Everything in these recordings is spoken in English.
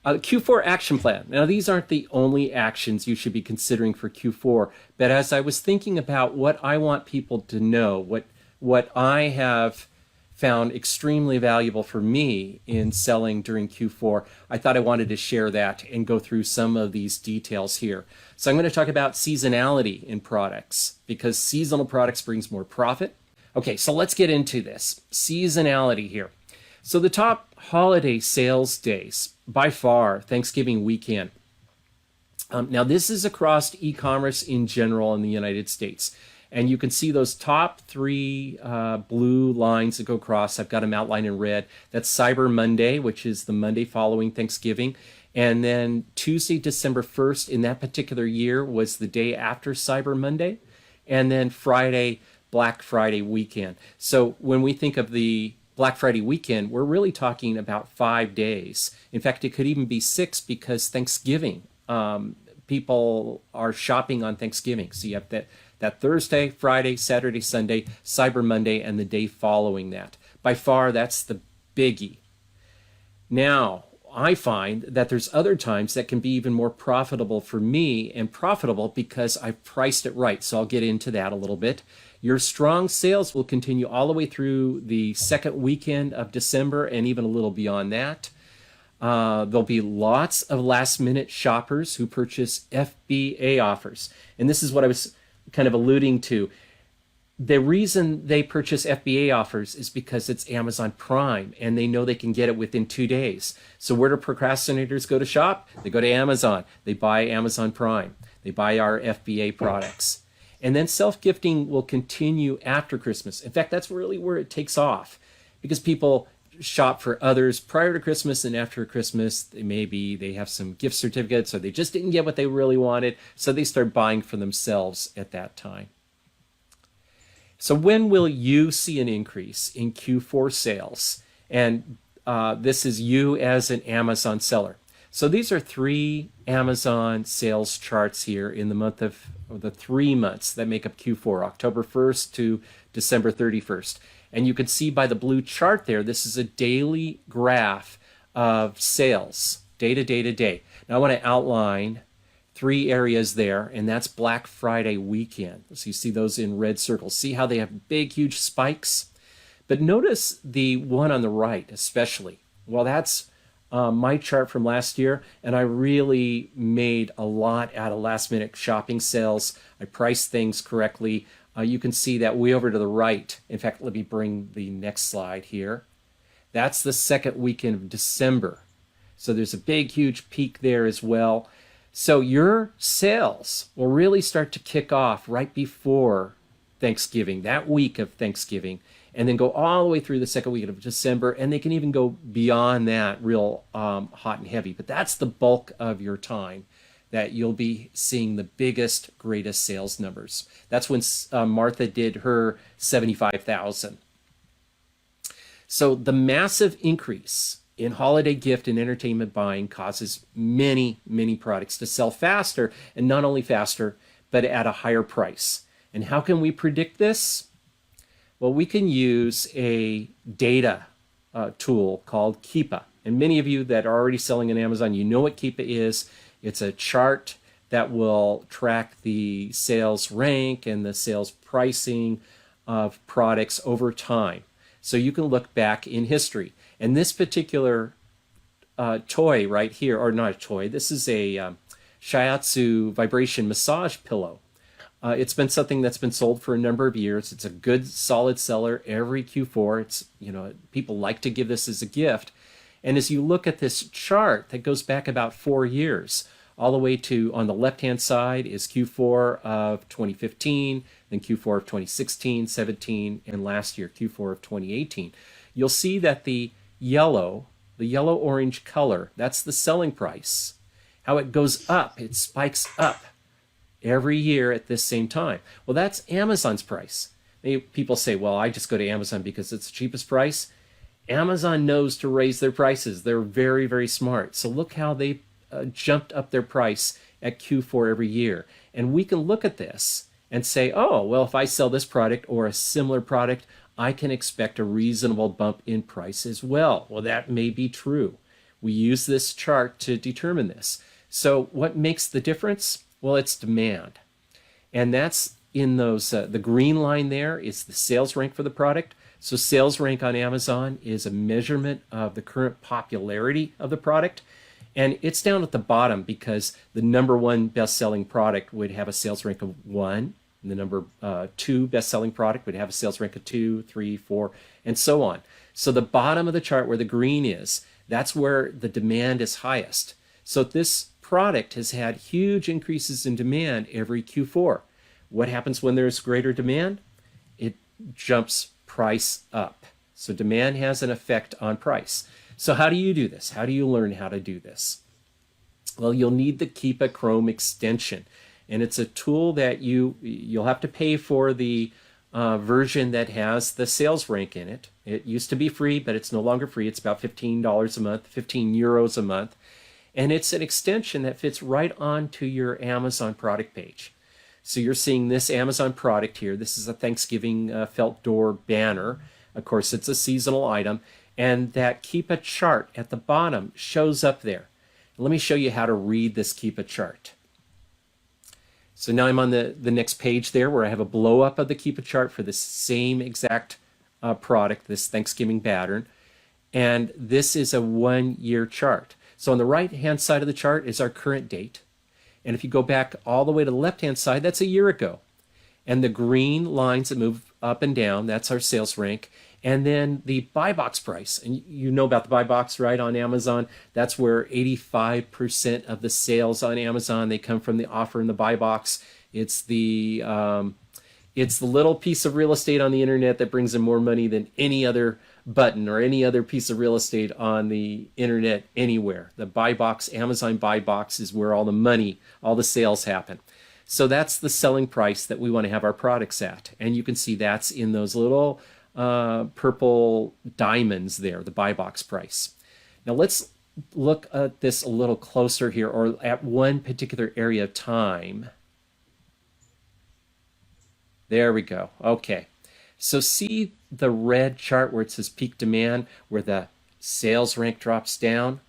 Q4 action plan. Now, these aren't the only actions you should be considering for Q4, but as I was thinking about what I want people to know, what I have found extremely valuable for me in selling during Q4, I thought I wanted to share that and go through some of these details here. So I'm going to talk about seasonality in products because seasonal products brings more profit. Okay, so let's get into this. Seasonality here. So the top holiday sales days, by far, Thanksgiving weekend. Now this is across e-commerce in general in the United States. And you can see those top three blue lines that go across. I've got them outlined in red. That's Cyber Monday, which is the Monday following Thanksgiving. And then Tuesday, December 1st in that particular year was the day after Cyber Monday. And then Friday, Black Friday weekend. So when we think of the Black Friday weekend, we're really talking about 5 days. In fact, it could even be 6 because Thanksgiving, people are shopping on Thanksgiving. So you have that Thursday, Friday, Saturday, Sunday, Cyber Monday, and the day following that. By far, that's the biggie. Now, I find that there's other times that can be even more profitable for me, and profitable because I've priced it right. So I'll get into that a little bit. Your strong sales will continue all the way through the second weekend of December and even a little beyond that. There'll be lots of last-minute shoppers who purchase FBA offers. And this is what I was kind of alluding to. The reason they purchase FBA offers is because it's Amazon Prime and they know they can get it within 2 days. So where do procrastinators go to shop? They go to Amazon. They buy Amazon Prime. They buy our FBA products. And then self-gifting will continue after Christmas. In fact, that's really where it takes off because people shop for others prior to Christmas and after Christmas. They have some gift certificates or they just didn't get what they really wanted. So they start buying for themselves at that time. So when will you see an increase in Q4 sales? And this is you as an Amazon seller. So these are 3 Amazon sales charts here in the month of the 3 months that make up Q4, October 1st to December 31st. And you can see by the blue chart there, this is a daily graph of sales, day to day to day. Now I want to outline 3 areas there, and that's Black Friday weekend. So you see those in red circles. See how they have big, huge spikes? But notice the one on the right especially. Well, that's my chart from last year, and I really made a lot out of last-minute shopping sales. I priced things correctly. You can see that way over to the right. In fact, let me bring the next slide here. That's the second weekend of December. So there's a big, huge peak there as well. So your sales will really start to kick off right before Thanksgiving, that week of Thanksgiving, and then go all the way through the second week of December, and they can even go beyond that real hot and heavy. But that's the bulk of your time that you'll be seeing the biggest, greatest sales numbers. That's when Martha did her 75,000. So the massive increase in holiday gift and entertainment buying causes many, many products to sell faster, and not only faster, but at a higher price. And how can we predict this? Well, we can use a data tool called Keepa. And many of you that are already selling on Amazon, you know what Keepa is. It's a chart that will track the sales rank and the sales pricing of products over time. So you can look back in history. And this particular toy right here, or not a toy, this is a shiatsu vibration massage pillow. It's been something that's been sold for a number of years. It's a good, solid seller every Q4. It's, people like to give this as a gift. And as you look at this chart that goes back about 4 years, all the way to, on the left-hand side is Q4 of 2015, then Q4 of 2016, 17, and last year, Q4 of 2018. You'll see that the yellow-orange color, that's the selling price. How it goes up, it spikes up every year at this same time. Well, that's Amazon's price. People say, well, I just go to Amazon because it's the cheapest price. Amazon knows to raise their prices. They're very, very smart. So look how they jumped up their price at Q4 every year. And we can look at this and say, oh, well, if I sell this product or a similar product, I can expect a reasonable bump in price as well. Well, that may be true. We use this chart to determine this. So what makes the difference? Well, it's demand. And that's in those, the green line there is the sales rank for the product. So sales rank on Amazon is a measurement of the current popularity of the product. And it's down at the bottom because the number one best-selling product would have a sales rank of 1. And the number 2 best-selling product would have a sales rank of 2, 3, 4, and so on. So the bottom of the chart where the green is, that's where the demand is highest. So this product has had huge increases in demand every Q4. What happens when there's greater demand? It jumps price up. So demand has an effect on price. So how do you do this? How do you learn how to do this? Well, you'll need the Keepa Chrome extension. And it's a tool that you'll have to pay for the version that has the sales rank in it. It used to be free, but it's no longer free. It's about $15 a month, 15 euros a month. And it's an extension that fits right onto your Amazon product page. So you're seeing this Amazon product here. This is a Thanksgiving felt door banner. Of course, it's a seasonal item. And that Keepa chart at the bottom shows up there. Let me show you how to read this Keepa chart. So now I'm on the next page there where I have a blow up of the Keepa chart for the same exact product, this Thanksgiving pattern. And this is a 1-year chart. So on the right-hand side of the chart is our current date. And if you go back all the way to the left-hand side, that's a year ago. And the green lines that move up and down, that's our sales rank. And then the buy box price, and you know about the buy box, right, on Amazon. That's where 85% of the sales on Amazon, they come from the offer in the buy box. It's the little piece of real estate on the internet that brings in more money than any other button or any other piece of real estate on the internet anywhere. The buy box, Amazon buy box, is where all the money, all the sales happen. So that's the selling price that we want to have our products at. And you can see that's in those little purple diamonds there, the buy box price. Now let's look at this a little closer here, or at one particular area of time. There we go. Okay. So see the red chart where it says peak demand, where the sales rank drops down?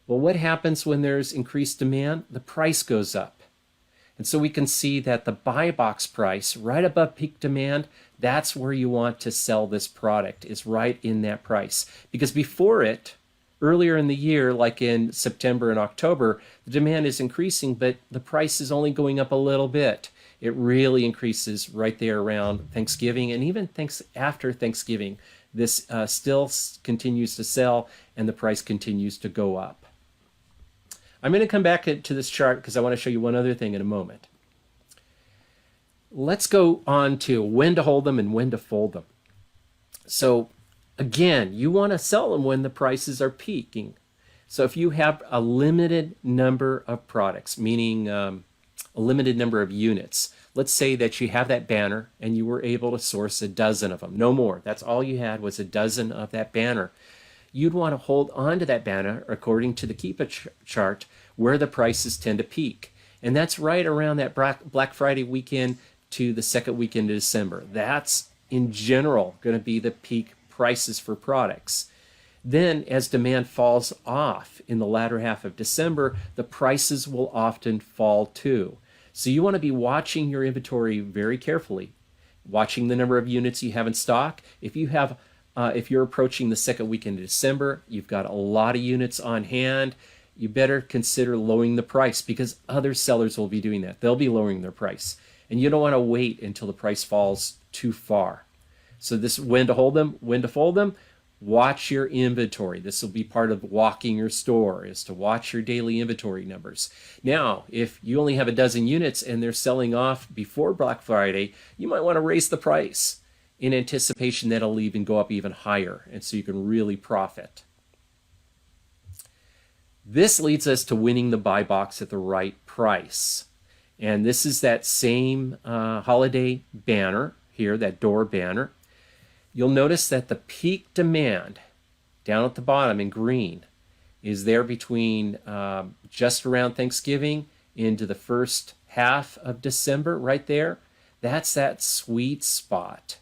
Well, what happens when there's increased demand? The price goes up. And so we can see that the buy box price right above peak demand, that's where you want to sell this product, is right in that price. Because before it, earlier in the year, like in September and October, the demand is increasing, but the price is only going up a little bit. It really increases right there around Thanksgiving, and even after Thanksgiving, this still continues to sell and the price continues to go up. I'm going to come back to this chart because I want to show you one other thing in a moment. Let's go on to when to hold them and when to fold them. So again, you want to sell them when the prices are peaking. So if you have a limited number of products, meaning a limited number of units, let's say that you have that banner and you were able to source a dozen of them, no more. That's all you had was a dozen of that banner. You'd want to hold on to that banner according to the Keepa chart where the prices tend to peak. And that's right around that Black Friday weekend to the second weekend of December. That's in general going to be the peak prices for products. Then as demand falls off in the latter half of December, the prices will often fall too. So you want to be watching your inventory very carefully, watching the number of units you have in stock. If you're approaching the second weekend of December, you've got a lot of units on hand, you better consider lowering the price because other sellers will be doing that. They'll be lowering their price. And you don't want to wait until the price falls too far. So this is when to hold them, when to fold them. Watch your inventory. This will be part of walking your store, is to watch your daily inventory numbers. Now, if you only have a dozen units and they're selling off before Black Friday, you might want to raise the price in anticipation that it'll even go up even higher, and so you can really profit. This leads us to winning the buy box at the right price. And this is that same holiday banner here, that door banner. You'll notice that the peak demand down at the bottom in green is there between just around Thanksgiving into the first half of December, right there. That's that sweet spot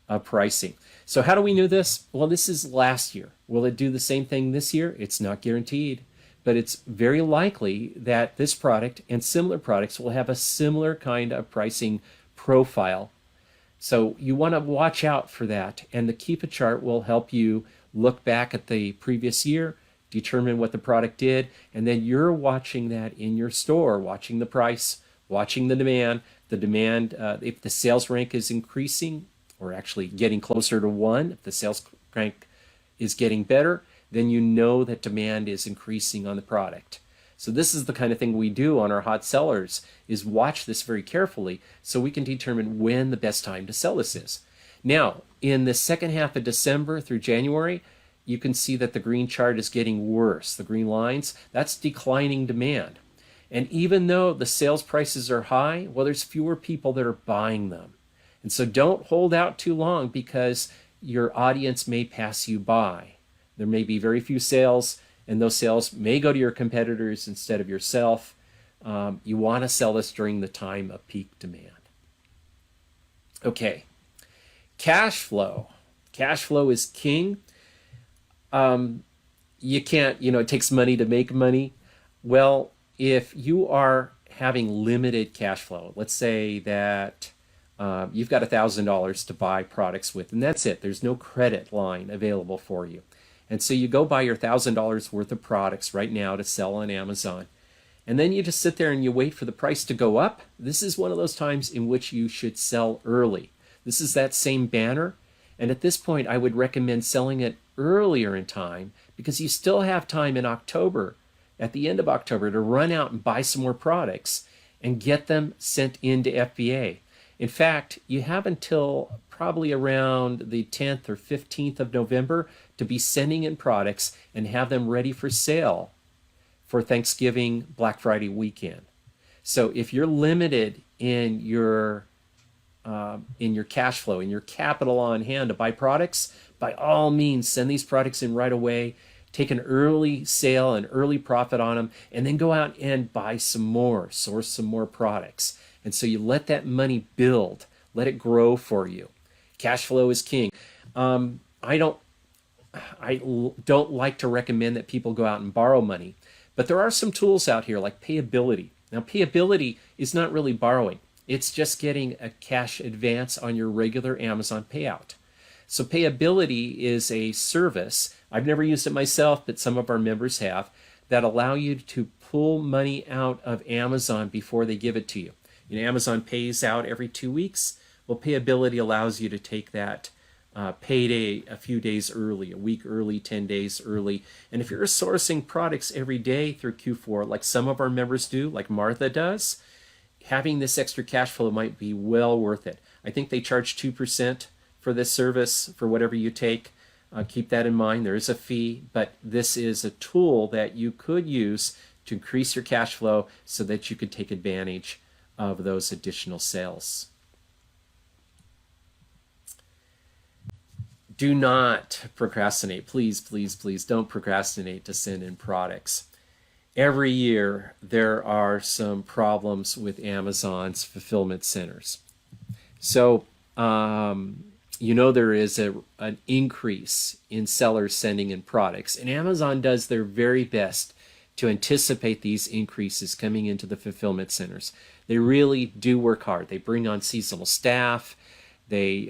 of pricing. So how do we know this? Well, this is last year. Will it do the same thing this year? It's not guaranteed, but it's very likely that this product and similar products will have a similar kind of pricing profile. So you want to watch out for that. And the Keepa chart will help you look back at the previous year, determine what the product did, and then you're watching that in your store, watching the price, watching the demand. The demand, if the sales rank is increasing or actually getting closer to 1, if the sales rank is getting better, then you know that demand is increasing on the product. So this is the kind of thing we do on our hot sellers, is watch this very carefully so we can determine when the best time to sell this is. Now, in the second half of December through January, you can see that the green chart is getting worse. The green lines, that's declining demand. And even though the sales prices are high, well, there's fewer people that are buying them. And so don't hold out too long because your audience may pass you by. There may be very few sales, and those sales may go to your competitors instead of yourself. You want to sell this during the time of peak demand. Okay, cash flow. Cash flow is king. You can't, it takes money to make money. Well, if you are having limited cash flow, let's say that you've got $1,000 to buy products with, and that's it. There's no credit line available for you. And so you go buy your $1,000 worth of products right now to sell on Amazon. And then you just sit there and you wait for the price to go up. This is one of those times in which you should sell early. This is that same banner. And at this point, I would recommend selling it earlier in time because you still have time in October, at the end of October, to run out and buy some more products and get them sent into FBA. In fact, you have until probably around the 10th or 15th of November to be sending in products and have them ready for sale for Thanksgiving, Black Friday weekend. So if you're limited in your cash flow, in your capital on hand to buy products, by all means, send these products in right away, take an early sale, an early profit on them, and then go out and buy some more, source some more products. And so you let that money build, let it grow for you. Cash flow is king. I don't like to recommend that people go out and borrow money, but there are some tools out here like payability. Now, payability is not really borrowing. It's just getting a cash advance on your regular Amazon payout. So payability is a service. I've never used it myself, but some of our members have, that allow you to pull money out of Amazon before they give it to you. Amazon pays out every 2 weeks. Well, payability allows you to take that payday a few days early, a week early, 10 days early. And if you're sourcing products every day through Q4, like some of our members do, like Martha does, having this extra cash flow might be well worth it. I think they charge 2% for this service for whatever you take. Keep that in mind. There is a fee, but this is a tool that you could use to increase your cash flow so that you could take advantage of those additional sales. Do not procrastinate. Please, please, please don't procrastinate to send in products. Every year there are some problems with Amazon's fulfillment centers. So there is an increase in sellers sending in products, and Amazon does their very best to anticipate these increases coming into the fulfillment centers. They really do work hard. They bring on seasonal staff. They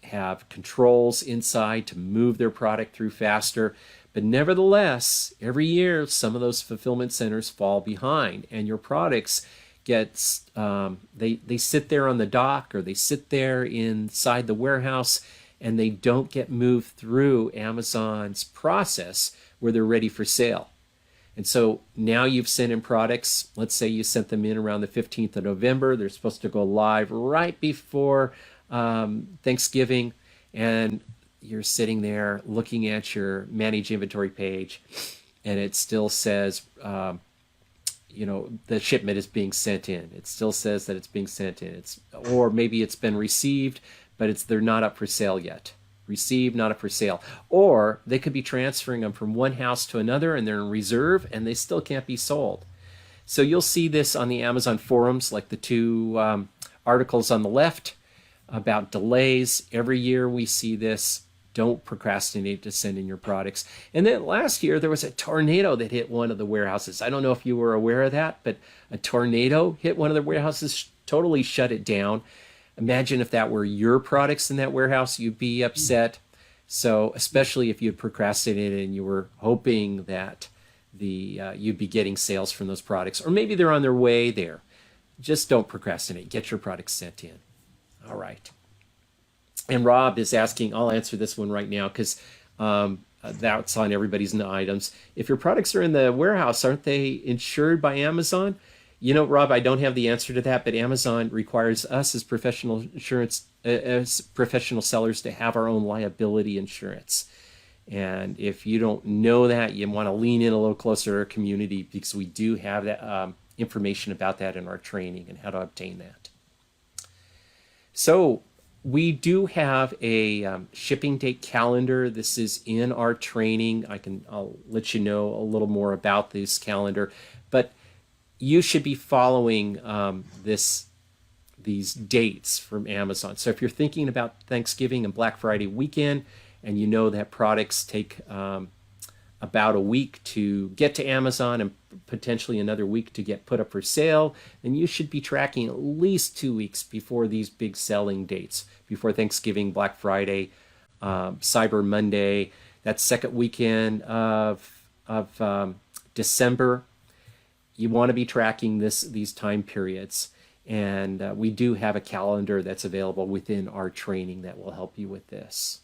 have controls inside to move their product through faster. But nevertheless, every year, some of those fulfillment centers fall behind, and your products they sit there on the dock, or they sit there inside the warehouse, and they don't get moved through Amazon's process where they're ready for sale. And so now you've sent in products. Let's say you sent them in around the 15th of November. They're supposed to go live right before Thanksgiving, and you're sitting there looking at your manage inventory page, and it still says, the shipment is being sent in. It still says that it's being sent in. Or maybe it's been received, but they're not up for sale yet. Received, not up for sale. Or they could be transferring them from one house to another, and they're in reserve, and they still can't be sold. So you'll see this on the Amazon forums, like the two articles on the left about delays. Every year we see this. Don't procrastinate to send in your products. And then last year, there was a tornado that hit one of the warehouses. I don't know if you were aware of that, but a tornado hit one of the warehouses, totally shut it down. Imagine if that were your products in that warehouse, you'd be upset. So especially if you had procrastinated and you were hoping that you'd be getting sales from those products, or maybe they're on their way there. Just don't procrastinate. Get your products sent in. All right. And Rob is asking, I'll answer this one right now because that's on everybody's items. If your products are in the warehouse, aren't they insured by Amazon? You know, Rob, I don't have the answer to that, but Amazon requires us as professional insurance, as professional sellers to have our own liability insurance. And if you don't know that, you want to lean in a little closer to our community because we do have that information about that in our training and how to obtain that. So we do have a shipping date calendar. This is in our training. I'll let you know a little more about this calendar, but you should be following these dates from Amazon. So if you're thinking about Thanksgiving and Black Friday weekend, and you know that products take about a week to get to Amazon and potentially another week to get put up for sale, then you should be tracking at least 2 weeks before these big selling dates, before Thanksgiving, Black Friday, Cyber Monday, that second weekend of December. You want to be tracking these time periods. And we do have a calendar that's available within our training that will help you with this.